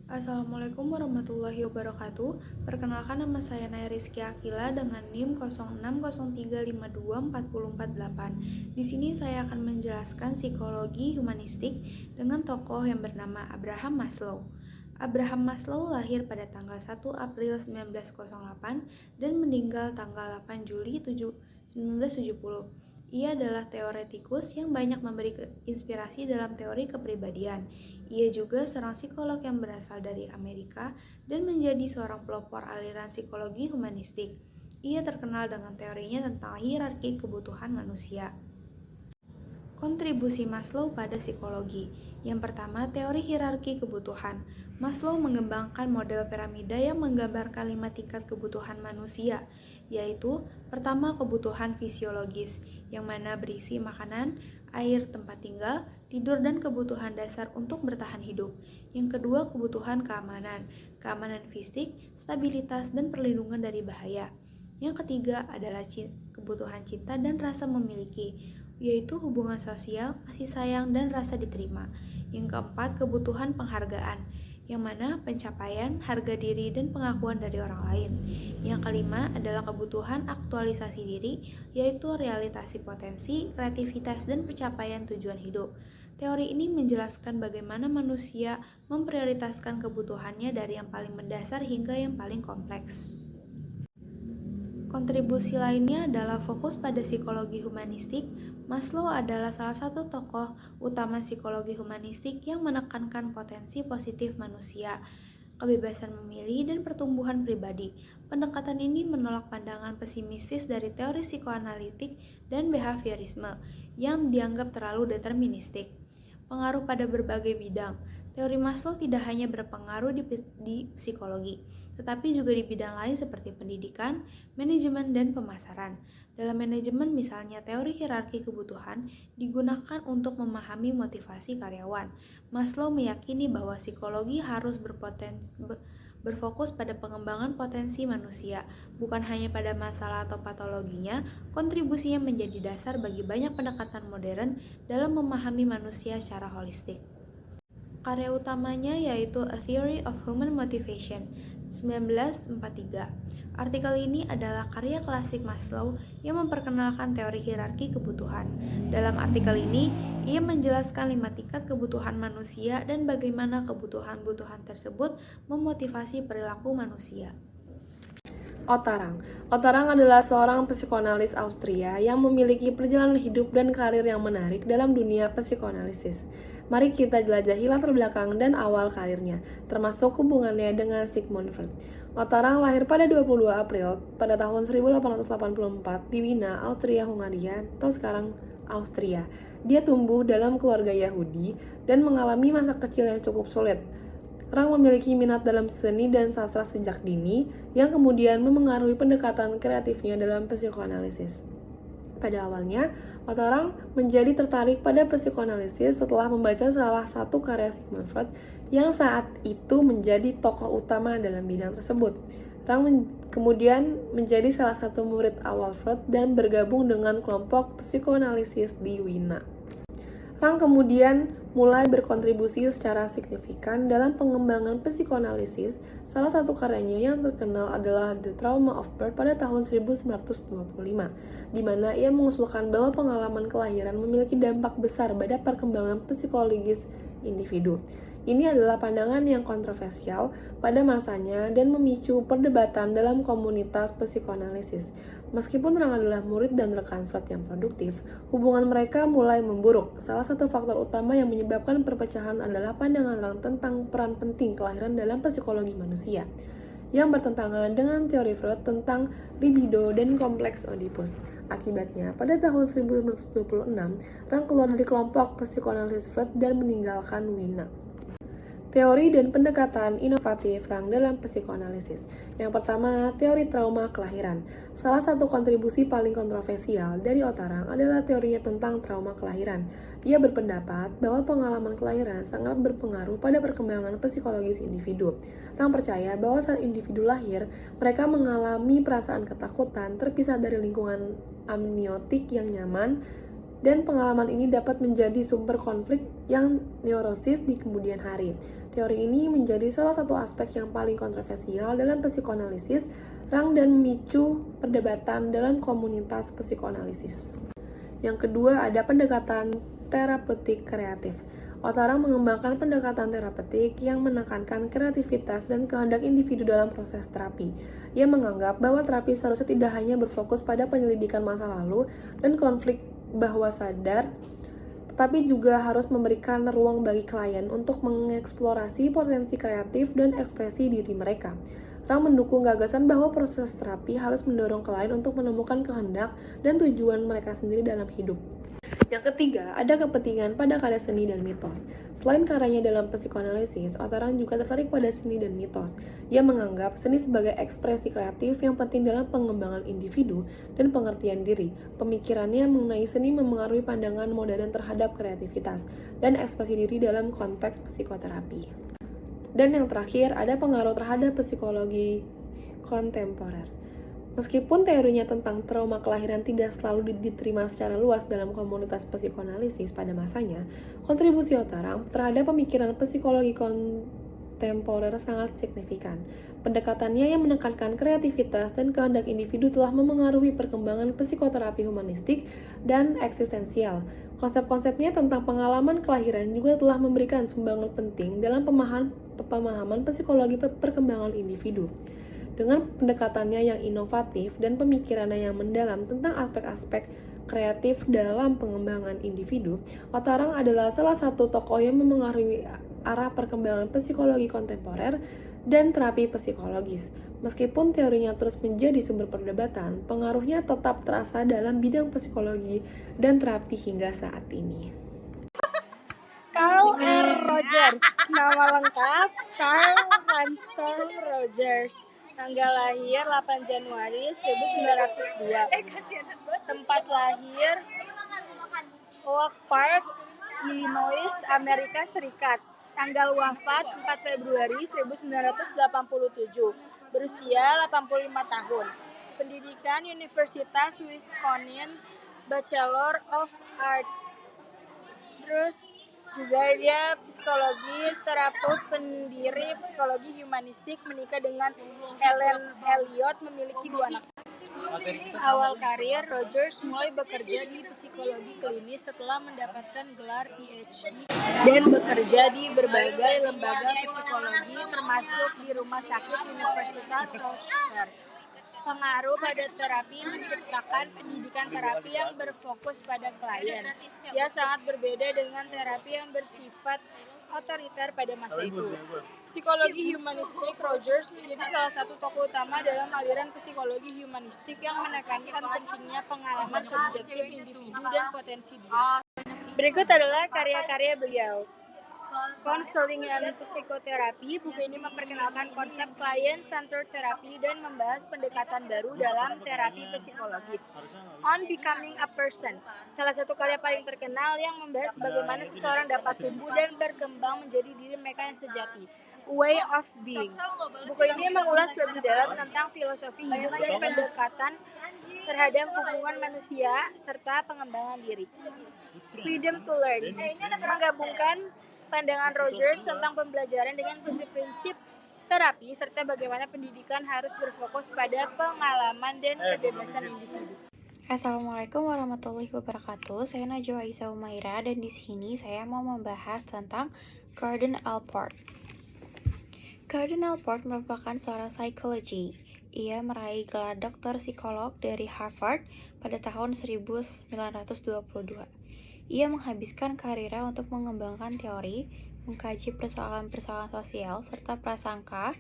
Assalamualaikum warahmatullahi wabarakatuh. Perkenalkan, nama saya Naya Rizky Akila dengan NIM 0603524048. Di sini saya akan menjelaskan psikologi humanistik dengan tokoh yang bernama Abraham Maslow. Abraham Maslow lahir pada tanggal 1 April 1908 dan meninggal tanggal 8 Juli 1970. Ia adalah teoretikus yang banyak memberi inspirasi dalam teori kepribadian. Ia juga seorang psikolog yang berasal dari Amerika dan menjadi seorang pelopor aliran psikologi humanistik. Ia terkenal dengan teorinya tentang hierarki kebutuhan manusia. Kontribusi Maslow pada psikologi. Yang pertama, teori hierarki kebutuhan. Maslow mengembangkan model piramida yang menggambarkan 5 tingkat kebutuhan manusia, yaitu pertama, kebutuhan fisiologis, yang mana berisi makanan, air, tempat tinggal, tidur, dan kebutuhan dasar untuk bertahan hidup. Yang kedua, kebutuhan keamanan, keamanan fisik, stabilitas, dan perlindungan dari bahaya. Yang ketiga adalah kebutuhan cinta dan rasa memiliki, yaitu hubungan sosial, kasih sayang, dan rasa diterima. Yang keempat, kebutuhan penghargaan, yang mana pencapaian, harga diri, dan pengakuan dari orang lain. Yang kelima adalah kebutuhan aktualisasi diri, yaitu realisasi potensi, kreativitas, dan pencapaian tujuan hidup. Teori ini menjelaskan bagaimana manusia memprioritaskan kebutuhannya dari yang paling mendasar hingga yang paling kompleks. Kontribusi lainnya adalah fokus pada psikologi humanistik. Maslow adalah salah satu tokoh utama psikologi humanistik yang menekankan potensi positif manusia, kebebasan memilih, dan pertumbuhan pribadi. Pendekatan ini menolak pandangan pesimistis dari teori psikoanalitik dan behaviorisme yang dianggap terlalu deterministik. Pengaruh pada berbagai bidang. Teori Maslow tidak hanya berpengaruh di psikologi, tetapi juga di bidang lain seperti pendidikan, manajemen, dan pemasaran. Dalam manajemen misalnya, teori hierarki kebutuhan digunakan untuk memahami motivasi karyawan. Maslow meyakini bahwa psikologi harus berfokus pada pengembangan potensi manusia, bukan hanya pada masalah atau patologinya. Kontribusinya menjadi dasar bagi banyak pendekatan modern dalam memahami manusia secara holistik. Karya utamanya yaitu A Theory of Human Motivation, 1943. Artikel ini adalah karya klasik Maslow yang memperkenalkan teori hierarki kebutuhan. Dalam artikel ini, ia menjelaskan 5 tingkat kebutuhan manusia dan bagaimana kebutuhan-kebutuhan tersebut memotivasi perilaku manusia. Ottarang adalah seorang psikoanalis Austria yang memiliki perjalanan hidup dan karir yang menarik dalam dunia psikoanalisis. Mari kita jelajahi latar belakang dan awal karirnya, termasuk hubungannya dengan Sigmund Freud. Ottarang lahir pada 22 April pada tahun 1884 di Wina, Austria-Hungaria, atau sekarang Austria. Dia tumbuh dalam keluarga Yahudi dan mengalami masa kecil yang cukup sulit. Rang memiliki minat dalam seni dan sastra sejak dini, yang kemudian memengaruhi pendekatan kreatifnya dalam psikoanalisis. Pada awalnya, Ottarang menjadi tertarik pada psikoanalisis setelah membaca salah satu karya Sigmund Freud yang saat itu menjadi tokoh utama dalam bidang tersebut. Rang kemudian menjadi salah satu murid awal Freud dan bergabung dengan kelompok psikoanalisis di Wina. Rang kemudian mulai berkontribusi secara signifikan dalam pengembangan psikoanalisis. Salah satu karyanya yang terkenal adalah The Trauma of Birth pada tahun 1925, di mana ia mengusulkan bahwa pengalaman kelahiran memiliki dampak besar pada perkembangan psikologis individu. Ini adalah pandangan yang kontroversial pada masanya dan memicu perdebatan dalam komunitas psikoanalisis. Meskipun Rang adalah murid dan rekan Freud yang produktif, hubungan mereka mulai memburuk. Salah satu faktor utama yang menyebabkan perpecahan adalah pandangan Rang tentang peran penting kelahiran dalam psikologi manusia, yang bertentangan dengan teori Freud tentang libido dan kompleks Oedipus. Akibatnya, pada tahun 1926, Rang keluar dari kelompok psikoanalisis Freud dan meninggalkan Wina. Teori dan pendekatan inovatif Rang dalam psikoanalisis. Yang pertama, teori trauma kelahiran. Salah satu kontribusi paling kontroversial dari Ottarang adalah teorinya tentang trauma kelahiran. Ia berpendapat bahwa pengalaman kelahiran sangat berpengaruh pada perkembangan psikologis individu. Rang percaya bahwa saat individu lahir, mereka mengalami perasaan ketakutan, terpisah dari lingkungan amniotik yang nyaman, dan pengalaman ini dapat menjadi sumber konflik yang neurosis di kemudian hari. Teori ini menjadi salah satu aspek yang paling kontroversial dalam psikoanalisis, dan memicu perdebatan dalam komunitas psikoanalisis. Yang kedua, ada pendekatan terapeutik kreatif. Otara mengembangkan pendekatan terapeutik yang menekankan kreativitas dan kehendak individu dalam proses terapi. Ia menganggap bahwa terapi seharusnya tidak hanya berfokus pada penyelidikan masa lalu dan konflik bawah sadar, tetapi juga harus memberikan ruang bagi klien untuk mengeksplorasi potensi kreatif dan ekspresi diri mereka. Rang mendukung gagasan bahwa proses terapi harus mendorong klien untuk menemukan kehendak dan tujuan mereka sendiri dalam hidup. Yang ketiga, ada kepentingan pada karya seni dan mitos. Selain karyanya dalam psikoanalisis, Otara juga tertarik pada seni dan mitos. Ia menganggap seni sebagai ekspresi kreatif yang penting dalam pengembangan individu dan pengertian diri. Pemikirannya mengenai seni memengaruhi pandangan modern terhadap kreativitas dan ekspresi diri dalam konteks psikoterapi. Dan yang terakhir, ada pengaruh terhadap psikologi kontemporer. Meskipun teorinya tentang trauma kelahiran tidak selalu diterima secara luas dalam komunitas psikoanalisis pada masanya, kontribusi Otara terhadap pemikiran psikologi kontemporer sangat signifikan. Pendekatannya yang menekankan kreativitas dan kehendak individu telah memengaruhi perkembangan psikoterapi humanistik dan eksistensial. Konsep-konsepnya tentang pengalaman kelahiran juga telah memberikan sumbangan penting dalam pemahaman psikologi perkembangan individu. Dengan pendekatannya yang inovatif dan pemikirannya yang mendalam tentang aspek-aspek kreatif dalam pengembangan individu, Otara adalah salah satu tokoh yang memengaruhi arah perkembangan psikologi kontemporer dan terapi psikologis. Meskipun teorinya terus menjadi sumber perdebatan, pengaruhnya tetap terasa dalam bidang psikologi dan terapi hingga saat ini. Carl R. Rogers, nama lengkap Carl Hanstorm Rogers. Tanggal lahir 8 Januari 1902. Tempat lahir Oak Park, Illinois, Amerika Serikat. Tanggal wafat 4 Februari 1987. Berusia 85 tahun. Pendidikan Universitas Wisconsin, Bachelor of Arts. Terus juga dia psikologi, terapeut, pendiri psikologi humanistik, menikah dengan Helen Elliot, memiliki 2 anak. Awal karir, Rogers mulai bekerja di psikologi klinis setelah mendapatkan gelar PhD dan bekerja di berbagai lembaga psikologi termasuk di Rumah Sakit Universitas Rochester. Pengaruh pada terapi menciptakan pendidikan terapi yang berfokus pada klien. Ia sangat berbeda dengan terapi yang bersifat otoriter pada masa itu. Psikologi humanistik, Rogers menjadi salah satu tokoh utama dalam aliran psikologi humanistik yang menekankan pentingnya pengalaman subjektif individu dan potensi diri. Berikut adalah karya-karya beliau. Counseling and Psychotherapy. Buku ini memperkenalkan konsep client-centered therapy dan membahas pendekatan baru dalam terapi psikologis. On Becoming a Person, salah satu karya paling terkenal yang membahas bagaimana seseorang dapat tumbuh dan berkembang menjadi diri mereka yang sejati. Way of Being. Buku ini mengulas lebih dalam tentang filosofi hidup dan pendekatan terhadap hubungan manusia serta pengembangan diri. Freedom to Learn menggabungkan pandangan Rogers tentang pembelajaran dengan prinsip-prinsip terapi serta bagaimana pendidikan harus berfokus pada pengalaman dan kebebasan individu. Assalamualaikum warahmatullahi wabarakatuh. Saya Najwa Isa Umaira dan di sini saya mau membahas tentang Gordon Allport. Gordon Allport merupakan seorang psikologi. Ia meraih gelar doktor psikolog dari Harvard pada tahun 1922. Ia menghabiskan karirnya untuk mengembangkan teori, mengkaji persoalan-persoalan sosial, serta prasangka,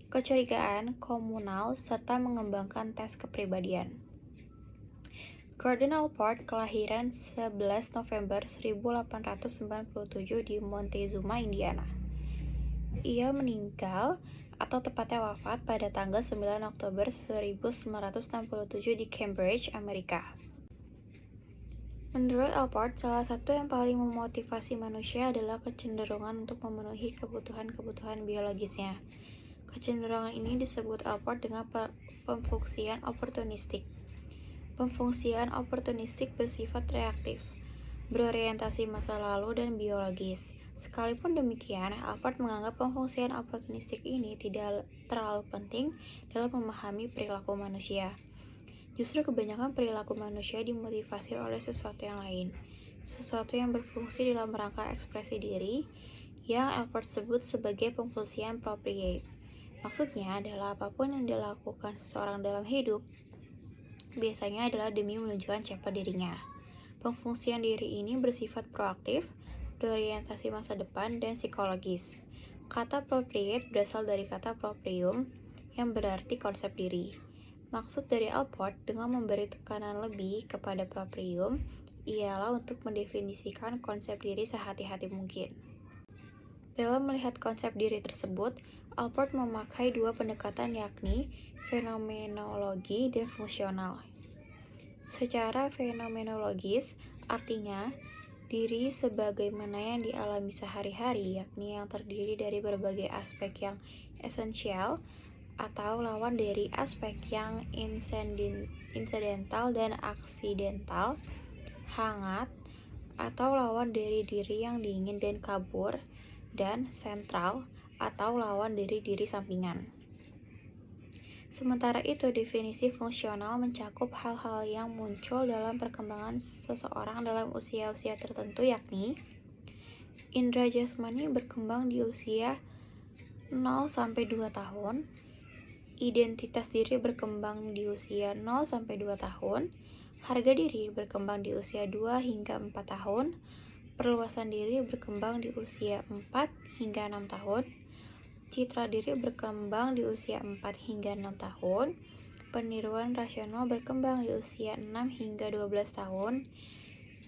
kecurigaan, komunal, serta mengembangkan tes kepribadian. Gordon Allport kelahiran 11 November 1897 di Montezuma, Indiana. Ia meninggal atau tepatnya wafat pada tanggal 9 Oktober 1967 di Cambridge, Amerika. Menurut Allport, salah satu yang paling memotivasi manusia adalah kecenderungan untuk memenuhi kebutuhan-kebutuhan biologisnya. Kecenderungan ini disebut Allport dengan pemfungsian oportunistik. Pemfungsian oportunistik bersifat reaktif. berorientasi masa lalu dan biologis. Sekalipun demikian, Alport menganggap pemfungsian oportunistik ini tidak terlalu penting dalam memahami perilaku manusia. Justru kebanyakan perilaku manusia dimotivasi oleh sesuatu yang lain, sesuatu yang berfungsi dalam rangka ekspresi diri, yang Alport sebut sebagai pemfungsian appropriate. Maksudnya adalah apapun yang dilakukan seseorang dalam hidup, biasanya adalah demi menunjukkan siapa dirinya. Pemfungsian diri ini bersifat proaktif, berorientasi masa depan, dan psikologis. Kata appropriate berasal dari kata proprium, yang berarti konsep diri. Maksud dari Alport dengan memberi tekanan lebih kepada proprium ialah untuk mendefinisikan konsep diri sehati-hati mungkin. Dalam melihat konsep diri tersebut, Alport memakai dua pendekatan yakni fenomenologi dan fungsional. Secara fenomenologis, artinya diri sebagaimana yang dialami sehari-hari, yakni yang terdiri dari berbagai aspek yang esensial atau lawan dari aspek yang insidental dan aksidental, hangat, atau lawan dari diri yang dingin dan kabur, dan sentral atau lawan dari diri sampingan. Sementara itu, definisi fungsional mencakup hal-hal yang muncul dalam perkembangan seseorang dalam usia-usia tertentu, yakni indra jasmani berkembang di usia 0-2 tahun, identitas diri berkembang di usia 0-2 tahun, harga diri berkembang di usia 2-4 tahun, perluasan diri berkembang di usia 4-6 tahun, citra diri berkembang di usia 4-6 tahun, peniruan rasional berkembang di usia 6-12 tahun,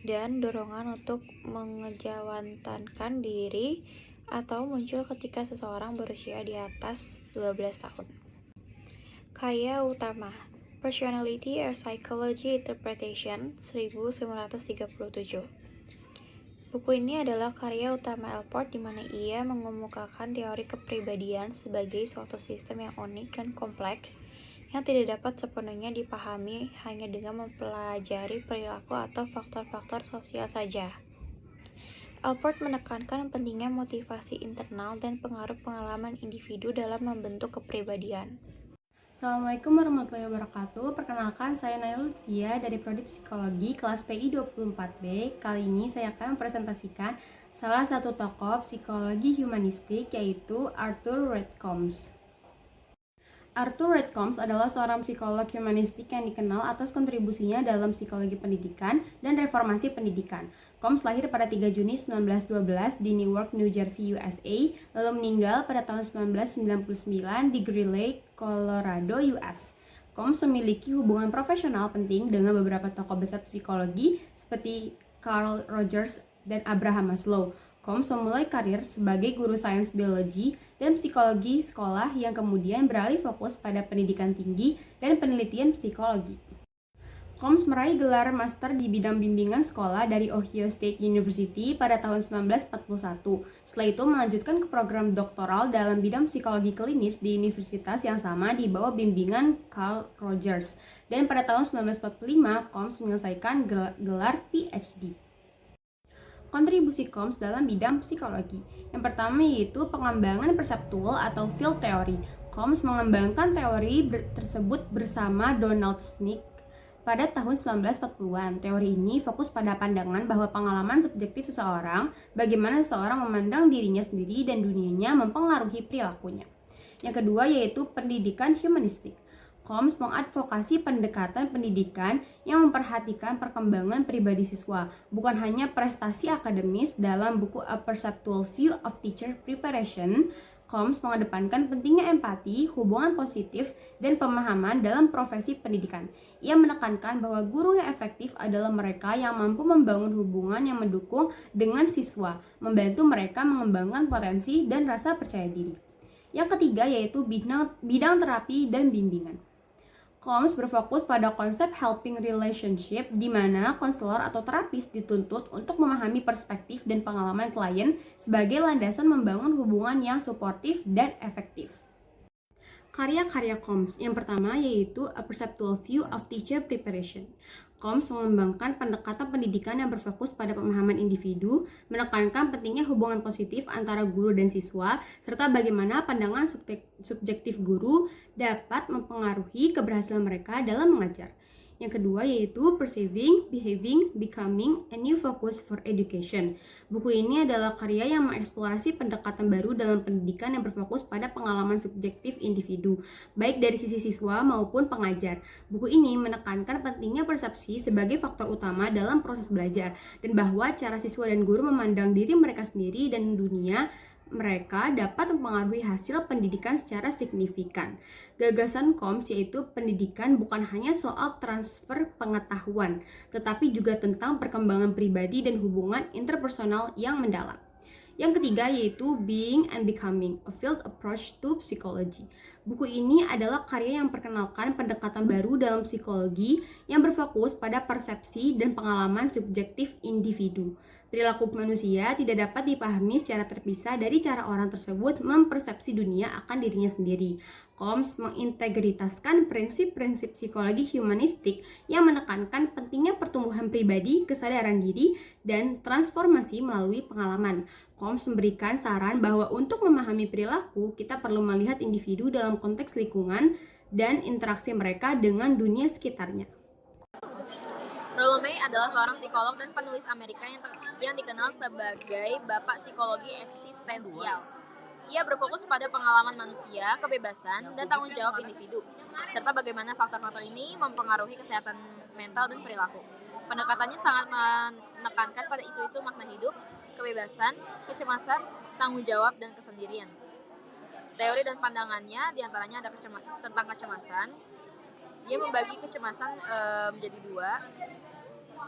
dan dorongan untuk mengejawantankan diri atau muncul ketika seseorang berusia di atas 12 tahun. Karya utama Personality or Psychology Interpretation 1937. Buku ini adalah karya utama Alport di mana ia mengemukakan teori kepribadian sebagai suatu sistem yang unik dan kompleks yang tidak dapat sepenuhnya dipahami hanya dengan mempelajari perilaku atau faktor-faktor sosial saja. Alport menekankan pentingnya motivasi internal dan pengaruh pengalaman individu dalam membentuk kepribadian. Assalamualaikum warahmatullahi wabarakatuh. Perkenalkan, saya Naila Lutfia dari Prodi Psikologi kelas PI 24B. Kali ini saya akan mempresentasikan salah satu tokoh psikologi humanistik, yaitu Arthur Redcombs. Arthur Redcombs adalah seorang psikolog humanistik yang dikenal atas kontribusinya dalam psikologi pendidikan dan reformasi pendidikan. Combs lahir pada 3 Juni 1912 di Newark, New Jersey, USA, lalu meninggal pada tahun 1999 di Greeley, Colorado, US. Combs memiliki hubungan profesional penting dengan beberapa tokoh besar psikologi seperti Carl Rogers dan Abraham Maslow. Combs memulai karir sebagai guru sains biologi dan psikologi sekolah yang kemudian beralih fokus pada pendidikan tinggi dan penelitian psikologi. Combs meraih gelar master di bidang bimbingan sekolah dari Ohio State University pada tahun 1941. Setelah itu melanjutkan ke program doktoral dalam bidang psikologi klinis di universitas yang sama di bawah bimbingan Carl Rogers. Dan pada tahun 1945, Combs menyelesaikan gelar PhD. Kontribusi Combs dalam bidang psikologi. Yang pertama yaitu pengembangan perseptual atau field theory. Combs mengembangkan teori tersebut bersama Donald Snick pada tahun 1940-an. Teori ini fokus pada pandangan bahwa pengalaman subjektif seseorang, bagaimana seseorang memandang dirinya sendiri dan dunianya mempengaruhi perilakunya. Yang kedua yaitu pendidikan humanistik. Combs mengadvokasi pendekatan pendidikan yang memperhatikan perkembangan pribadi siswa, bukan hanya prestasi akademis. Dalam buku A Perceptual View of Teacher Preparation, Combs mengedepankan pentingnya empati, hubungan positif, dan pemahaman dalam profesi pendidikan. Ia menekankan bahwa guru yang efektif adalah mereka yang mampu membangun hubungan yang mendukung dengan siswa, membantu mereka mengembangkan potensi dan rasa percaya diri. Yang ketiga yaitu bidang terapi dan bimbingan. Combs berfokus pada konsep helping relationship, di mana konselor atau terapis dituntut untuk memahami perspektif dan pengalaman klien sebagai landasan membangun hubungan yang suportif dan efektif. Karya-karya Combs yang pertama yaitu A Perceptual View of Teacher Preparation. Combs mengembangkan pendekatan pendidikan yang berfokus pada pemahaman individu, menekankan pentingnya hubungan positif antara guru dan siswa, serta bagaimana pandangan subjektif guru dapat mempengaruhi keberhasilan mereka dalam mengajar. Yang kedua yaitu Perceiving, Behaving, Becoming, A New Focus for Education. Buku ini adalah karya yang mengeksplorasi pendekatan baru dalam pendidikan yang berfokus pada pengalaman subjektif individu, baik dari sisi siswa maupun pengajar. Buku ini menekankan pentingnya persepsi sebagai faktor utama dalam proses belajar, dan bahwa cara siswa dan guru memandang diri mereka sendiri dan dunia mereka dapat mempengaruhi hasil pendidikan secara signifikan. Gagasan Combs yaitu pendidikan bukan hanya soal transfer pengetahuan, tetapi juga tentang perkembangan pribadi dan hubungan interpersonal yang mendalam. Yang ketiga yaitu Being and Becoming, A Field Approach to Psychology. Buku ini adalah karya yang memperkenalkan pendekatan baru dalam psikologi yang berfokus pada persepsi dan pengalaman subjektif individu. Perilaku manusia tidak dapat dipahami secara terpisah dari cara orang tersebut mempersepsi dunia akan dirinya sendiri. Combs mengintegritaskan prinsip-prinsip psikologi humanistik yang menekankan pentingnya pertumbuhan pribadi, kesadaran diri, dan transformasi melalui pengalaman. Combs memberikan saran bahwa untuk memahami perilaku, kita perlu melihat individu dalam konteks lingkungan dan interaksi mereka dengan dunia sekitarnya. Rollo May adalah seorang psikolog dan penulis Amerika yang dikenal sebagai Bapak Psikologi Eksistensial. Ia berfokus pada pengalaman manusia, kebebasan, dan tanggung jawab individu, serta bagaimana faktor-faktor ini mempengaruhi kesehatan mental dan perilaku. Pendekatannya sangat menekankan pada isu-isu makna hidup, kebebasan, kecemasan, tanggung jawab, dan kesendirian. Teori dan pandangannya diantaranya ada tentang kecemasan. Dia membagi kecemasan menjadi dua,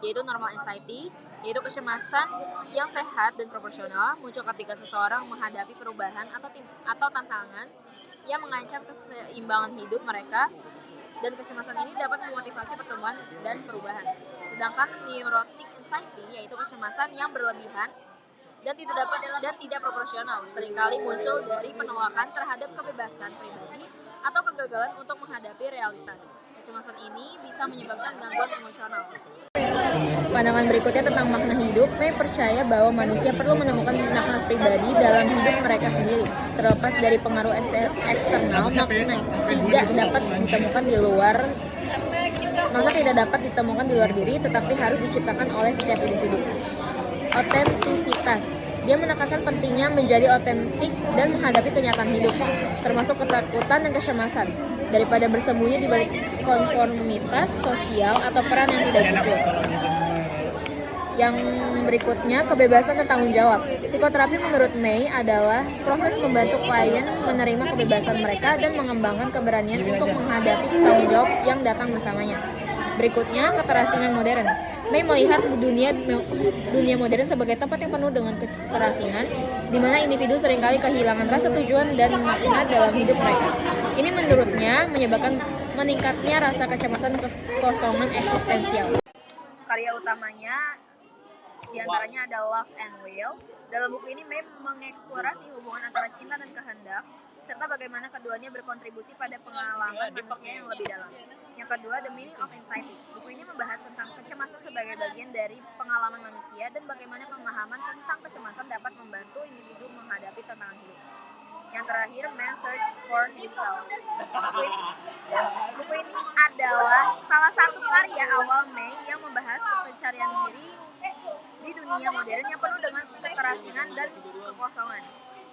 yaitu normal anxiety, yaitu kecemasan yang sehat dan proporsional muncul ketika seseorang menghadapi perubahan atau tantangan yang mengancam keseimbangan hidup mereka, dan kecemasan ini dapat memotivasi pertumbuhan dan perubahan. Sedangkan neurotic anxiety yaitu kecemasan yang berlebihan dan tidak proporsional, seringkali muncul dari penolakan terhadap kebebasan pribadi atau kegagalan untuk menghadapi realitas. Kecemasan ini bisa menyebabkan gangguan emosional. Pandangan berikutnya tentang makna hidup. May percaya bahwa manusia perlu menemukan makna pribadi dalam hidup mereka sendiri. Terlepas dari pengaruh eksternal, makna tidak dapat ditemukan di luar diri, tetapi harus diciptakan oleh setiap individu. Otentisitas. Dia menekankan pentingnya menjadi otentik dan menghadapi kenyataan hidup, termasuk ketakutan dan kecemasan, daripada bersembunyi di balik konformitas sosial atau peran yang tidak jujur. Yang berikutnya, kebebasan dan tanggung jawab. Psikoterapi menurut May adalah proses membantu klien menerima kebebasan mereka dan mengembangkan keberanian untuk menghadapi tanggung jawab yang datang bersamanya. Berikutnya, keterasingan modern. May melihat dunia modern sebagai tempat yang penuh dengan keterasingan, di mana individu seringkali kehilangan rasa tujuan dan makna dalam hidup mereka. Ini menurutnya menyebabkan meningkatnya rasa kecemasan dan kekosongan eksistensial. Karya utamanya diantaranya ada Love and Will. Dalam buku ini May mengeksplorasi hubungan antara cinta dan kehendak, serta bagaimana keduanya berkontribusi pada pengalaman manusia yang lebih dalam. Yang kedua, The Meaning of Anxiety. Buku ini membahas tentang kecemasan sebagai bagian dari pengalaman manusia dan bagaimana pemahaman tentang kecemasan dapat membantu individu menghadapi tantangan hidup. Yang terakhir, Man's Search for Himself. Buku ini adalah salah satu karya awal May yang membahas pencarian diri di dunia modern yang penuh dengan keterasingan dan kekosongan.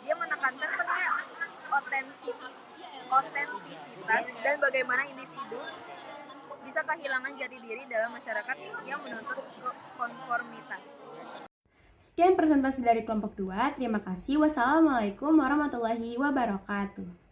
Dia menekankan pentingnya otentisitas dan bagaimana individu bisa kehilangan jati diri dalam masyarakat yang menuntut konformitas. Sekian presentasi dari kelompok 2. Terima kasih. Wassalamualaikum warahmatullahi wabarakatuh.